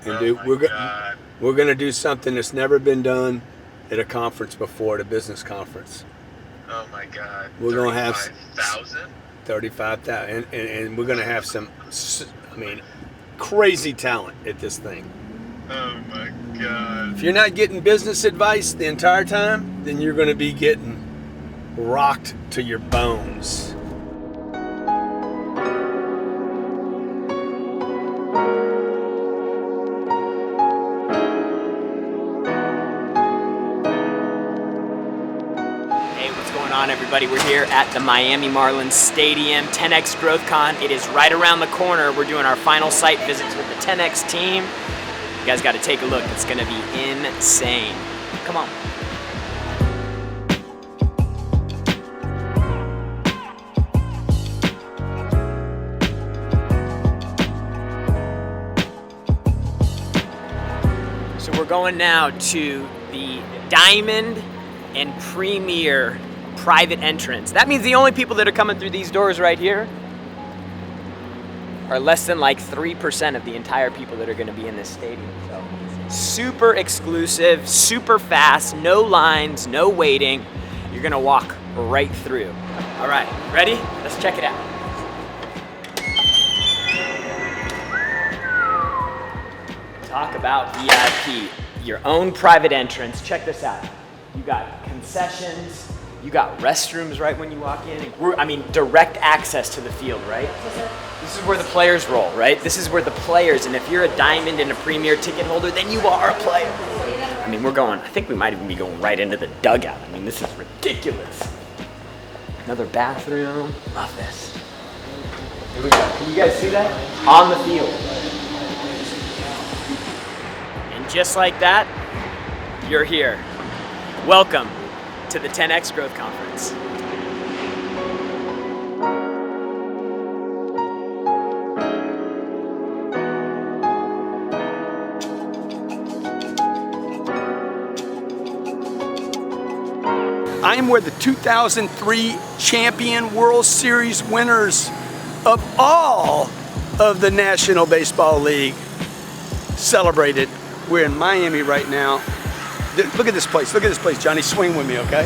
And we're gonna do something that's never been done at a conference before, at a business conference. Oh my God. We're gonna have 35,000. and we're gonna have some, crazy talent at this thing. Oh my God. If you're not getting business advice the entire time, then you're gonna be getting rocked to your bones. Everybody, we're here at the Miami Marlins Stadium, 10X GrowthCon. It is right around the corner. We're doing our final site visits with the 10X team. You guys got to take a look. It's going to be insane. Come on. So we're going now to the Diamond and Premier private entrance. That means the only people that are coming through these doors right here are less than like 3% of the entire people that are going to be in this stadium. So super exclusive, super fast, no lines, no waiting. You're going to walk right through. All right, ready? Let's check it out. Talk about VIP, your own private entrance. Check this out. You got concessions. You got restrooms right when you walk in. Direct access to the field, right? This is where the players roll, right? This is where the players, and if you're a Diamond and a Premier ticket holder, then you are a player. I think we might even be going right into the dugout. This is ridiculous. Another bathroom. Love this. Here we go. Can you guys see that? On the field. And just like that, you're here. Welcome to the 10X Growth Conference. I am where the 2003 champion World Series winners of all of the National Baseball League celebrated. We're in Miami right now. Look at this place. Look at this place, Johnny. Swing with me, okay?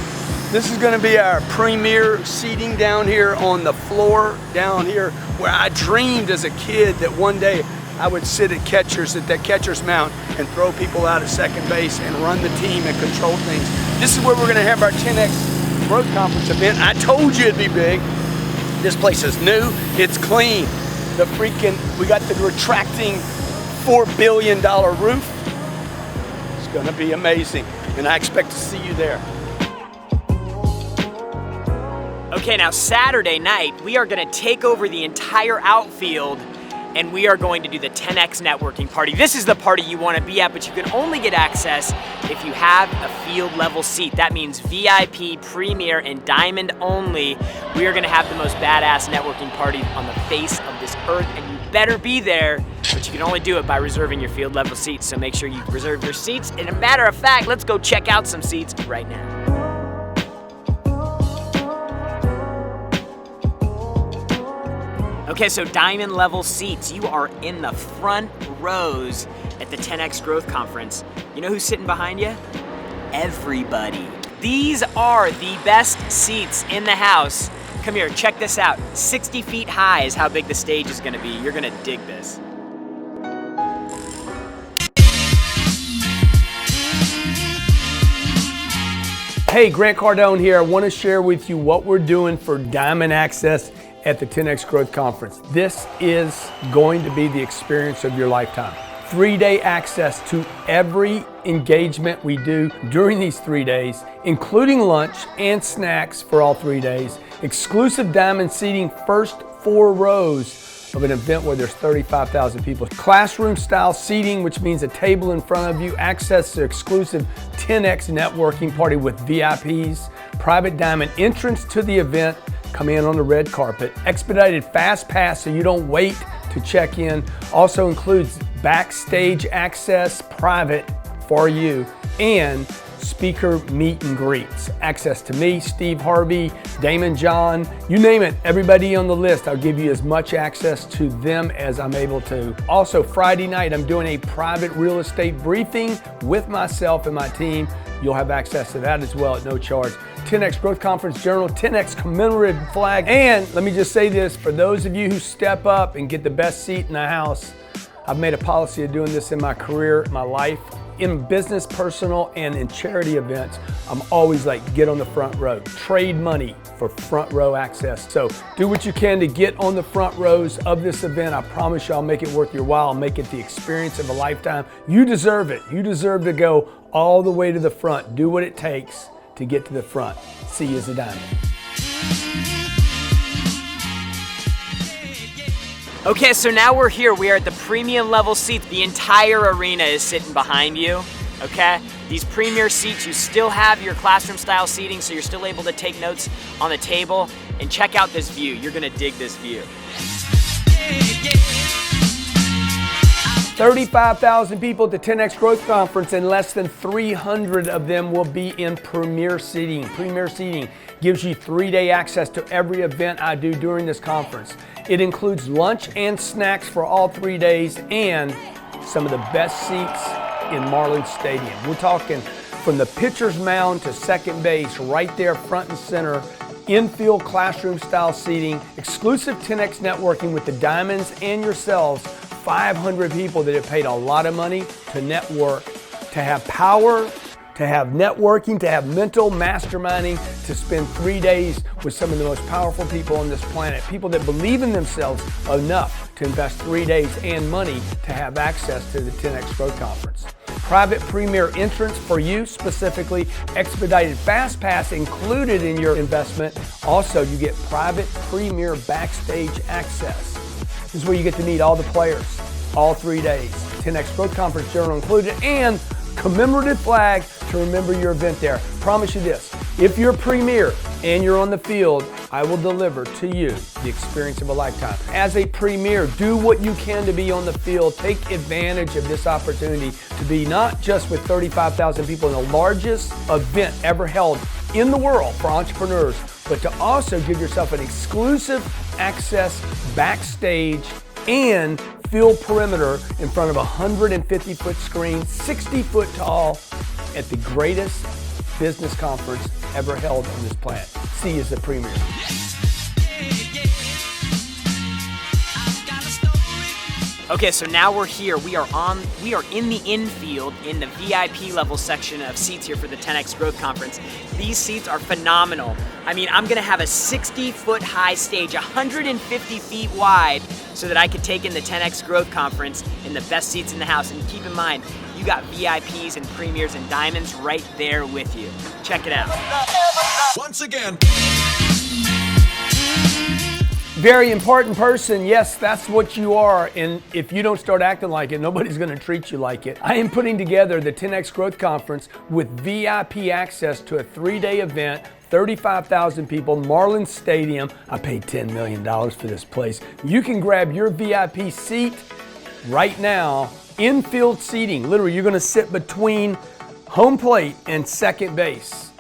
This is going to be our premier seating down here on the floor down here, where I dreamed as a kid that one day I would sit at that catcher's mount and throw people out at second base and run the team and control things. This is where we're going to have our 10X Growth Conference event. I told you it'd be big. This place is new. It's clean. We got the retracting $4 billion roof. It's gonna be amazing, and I expect to see you there. Okay, now Saturday night, we are gonna take over the entire outfield and we are going to do the 10X networking party. This is the party you wanna be at, but you can only get access if you have a field level seat. That means VIP, Premier, and Diamond only. We are gonna have the most badass networking party on the face of this earth, and you better be there, but you can only do it by reserving your field level seats, so make sure you reserve your seats. And a matter of fact, let's go check out some seats right now. Okay, so Diamond level seats. You are in the front rows at the 10X Growth Conference. You know who's sitting behind you? Everybody. These are the best seats in the house. Come here, check this out. 60 feet high is how big the stage is gonna be. You're gonna dig this. Hey, Grant Cardone here. I want to share with you what we're doing for Diamond Access at the 10X Growth Conference. This is going to be the experience of your lifetime. 3-day access to every engagement we do during these 3 days, including lunch and snacks for all 3 days, exclusive Diamond seating, first 4 rows of an event where there's 35,000 people. Classroom style seating, which means a table in front of you, access to exclusive 10X networking party with VIPs, private Diamond entrance to the event, come in on the red carpet, expedited fast pass so you don't wait to check in, also includes backstage access, private for you, and speaker meet and greets. Access to me, Steve Harvey, Damon John, you name it, everybody on the list. I'll give you as much access to them as I'm able to. Also, Friday night, I'm doing a private real estate briefing with myself and my team. You'll have access to that as well at no charge. 10X Growth Conference Journal, 10X commemorative flag. And let me just say this, for those of you who step up and get the best seat in the house, I've made a policy of doing this in my career, my life, in business, personal, and in charity events. I'm always like, get on the front row. Trade money for front row access. So do what you can to get on the front rows of this event. I promise you I'll make it worth your while. I'll make it the experience of a lifetime. You deserve it. You deserve to go all the way to the front. Do what it takes to get to the front. See you as a diamond. Okay, so now we're here. We are at the premium level seats. The entire arena is sitting behind you, okay? These premier seats, you still have your classroom style seating, so you're still able to take notes on the table. And check out this view. You're gonna dig this view. 35,000 people at the 10X Growth Conference, and less than 300 of them will be in premier seating. Premier seating gives you 3-day access to every event I do during this conference. It includes lunch and snacks for all 3 days and some of the best seats in Marlins Stadium. We're talking from the pitcher's mound to second base, right there front and center, infield classroom style seating, exclusive 10X networking with the Diamonds and yourselves, 500 people that have paid a lot of money to network, to have power, to have networking, to have mental masterminding, to spend 3 days with some of the most powerful people on this planet, people that believe in themselves enough to invest 3 days and money to have access to the 10X Growth Conference. Private premier entrance for you specifically, expedited fast pass included in your investment. Also, you get private premier backstage access. This is where you get to meet all the players, all 3 days. 10X Growth Conference Journal included, and commemorative flag to remember your event there. Promise you this, if you're premier and you're on the field, I will deliver to you the experience of a lifetime. As a premier, do what you can to be on the field. Take advantage of this opportunity to be not just with 35,000 people in the largest event ever held in the world for entrepreneurs, but to also give yourself an exclusive access backstage and field perimeter in front of a 150-foot screen, 60 foot tall, at the greatest business conference ever held on this planet. See you as the premier. Okay, so now we're here. We are in the infield in the VIP level section of seats here for the 10X Growth Conference. These seats are phenomenal. I mean, I'm gonna have a 60-foot high stage, 150 feet wide, so that I could take in the 10X Growth Conference in the best seats in the house. And keep in mind, you got VIPs and premiers and diamonds right there with you. Check it out. Once again. Very important person, yes, that's what you are, and if you don't start acting like it, nobody's gonna treat you like it. I am putting together the 10X Growth Conference with VIP access to a 3-day event, 35,000 people, Marlins Stadium. I paid $10 million for this place. You can grab your VIP seat right now, infield seating. Literally, you're gonna sit between home plate and second base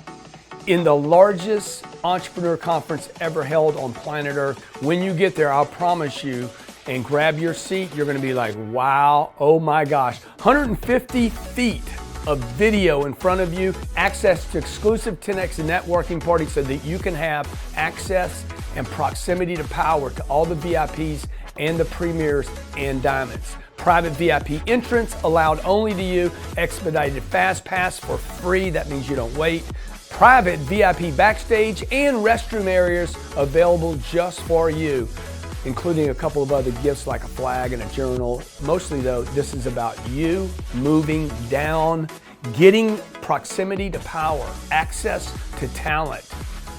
in the largest entrepreneur conference ever held on planet Earth. When you get there, I'll promise you, and grab your seat, you're gonna be like, wow, oh my gosh. 150 feet of video in front of you, access to exclusive 10X networking parties so that you can have access and proximity to power to all the VIPs and the premiers and diamonds. Private VIP entrance allowed only to you, expedited fast pass for free, that means you don't wait. Private VIP backstage and restroom areas available just for you, including a couple of other gifts like a flag and a journal. Mostly though, this is about you moving down, getting proximity to power, access to talent,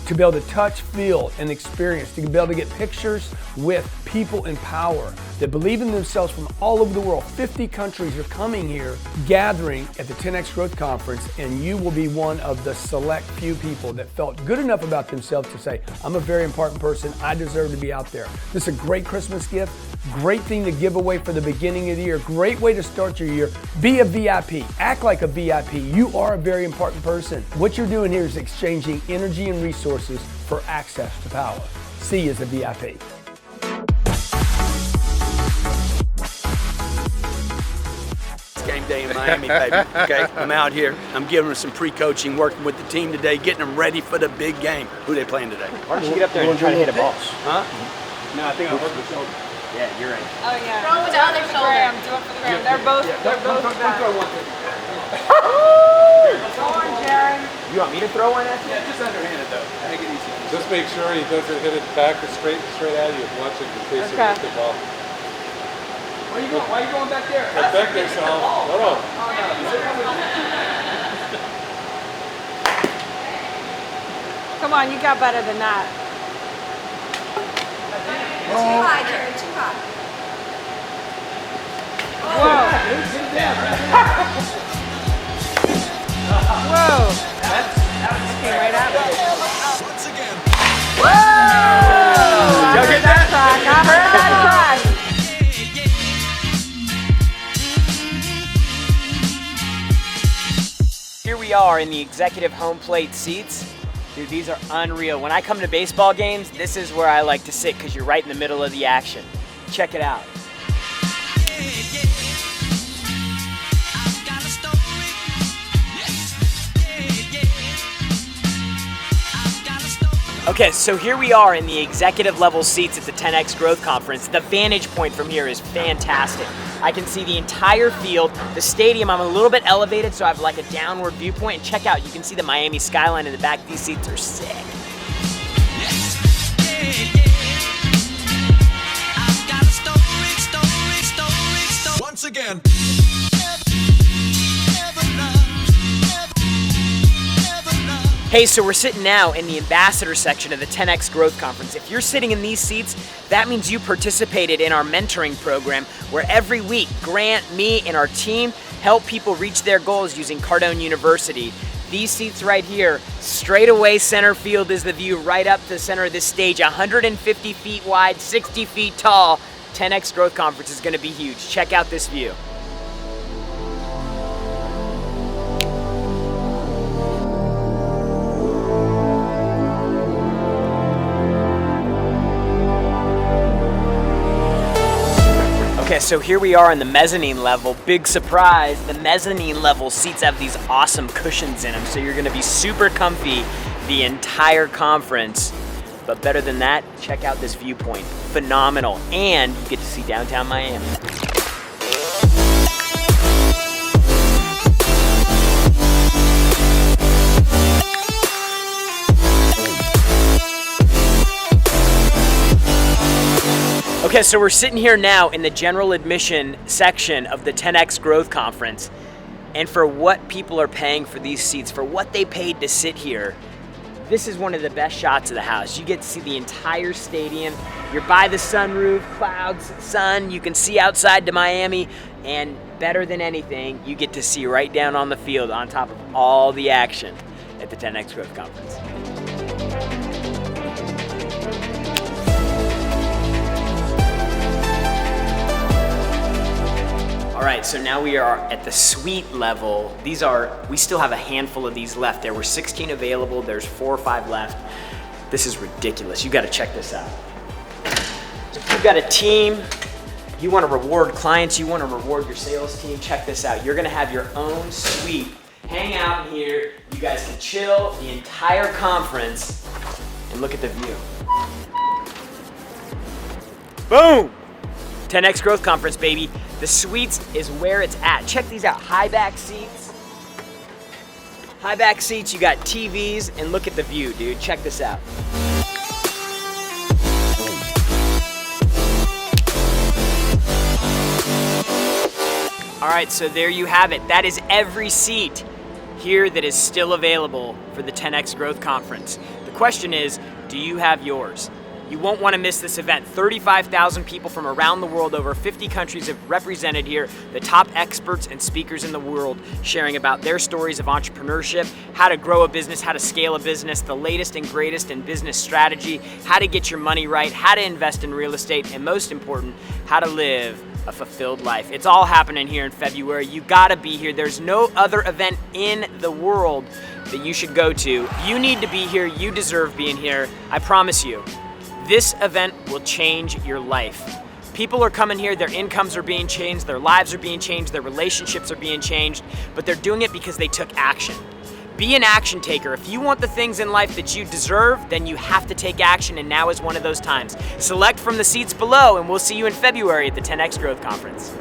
to be able to touch, feel, and experience, to be able to get pictures with people in power that believe in themselves from all over the world. 50 countries are coming here, gathering at the 10X Growth Conference, and you will be one of the select few people that felt good enough about themselves to say, I'm a very important person, I deserve to be out there. This is a great Christmas gift, great thing to give away for the beginning of the year, great way to start your year. Be a VIP, act like a VIP. You are a very important person. What you're doing here is exchanging energy and resources for access to power. See you as a VIP. It's game day in Miami, baby. Okay, I'm out here. I'm giving them some pre-coaching, working with the team today, getting them ready for the big game. Who they playing today? Why don't you get up there and try to hit a ball? Huh? No, I think I'll hurt the shoulder. Yeah, you're right. Oh yeah. Throw it to the other shoulder. Do it for the gram. They're both bad. Go on, Jared. You want me to throw one at you? Yeah, just underhanded though. Make it easy. Just make sure he doesn't hit it back or straight at you. Watch it in case you hit the ball. Where you going? Why are you going back there? Get back there, Sal. No. Come on, you got better than that. Too high, Jared, too high. Whoa. Whoa. That came right at me. Once again. I heard that crack. I heard that crack. Here we are in the executive home plate seats. Dude, these are unreal. When I come to baseball games, this is where I like to sit because you're right in the middle of the action. Check it out. Okay, so here we are in the executive level seats at the 10X Growth Conference. The vantage point from here is fantastic. I can see the entire field. The stadium, I'm a little bit elevated, so I have like a downward viewpoint. And check out, you can see the Miami skyline in the back. These seats are sick. Once again. Hey, so we're sitting now in the ambassador section of the 10X Growth Conference. If you're sitting in these seats, that means you participated in our mentoring program where every week Grant, me, and our team help people reach their goals using Cardone University. These seats right here, straight away center field is the view right up to the center of this stage, 150 feet wide, 60 feet tall. 10X Growth Conference is gonna be huge. Check out this view. Okay, so here we are in the mezzanine level. Big surprise, the mezzanine level seats have these awesome cushions in them, so you're gonna be super comfy the entire conference. But better than that, check out this viewpoint. Phenomenal, and you get to see downtown Miami. Okay, so we're sitting here now in the general admission section of the 10X Growth Conference. And for what people are paying for these seats, for what they paid to sit here, this is one of the best shots of the house. You get to see the entire stadium. You're by the sunroof, clouds, sun. You can see outside to Miami. And better than anything, you get to see right down on the field on top of all the action at the 10X Growth Conference. All right, so now we are at the suite level. We still have a handful of these left. There were 16 available, there's 4 or 5 left. This is ridiculous, you gotta check this out. If you've got a team, you wanna reward clients, you wanna reward your sales team, check this out. You're gonna have your own suite. Hang out in here, you guys can chill the entire conference, and look at the view. Boom! 10X Growth Conference, baby. The suites is where it's at. Check these out, high back seats. High back seats, you got TVs, and look at the view, dude. Check this out. All right, so there you have it. That is every seat here that is still available for the 10X Growth Conference. The question is, do you have yours? You won't want to miss this event. 35,000 people from around the world, over 50 countries have represented here, the top experts and speakers in the world sharing about their stories of entrepreneurship, how to grow a business, how to scale a business, the latest and greatest in business strategy, how to get your money right, how to invest in real estate, and most important, how to live a fulfilled life. It's all happening here in February. You gotta be here. There's no other event in the world that you should go to. You need to be here. You deserve being here. I promise you. This event will change your life. People are coming here, their incomes are being changed, their lives are being changed, their relationships are being changed, but they're doing it because they took action. Be an action taker. If you want the things in life that you deserve, then you have to take action, and now is one of those times. Select from the seats below, and we'll see you in February at the 10X Growth Conference.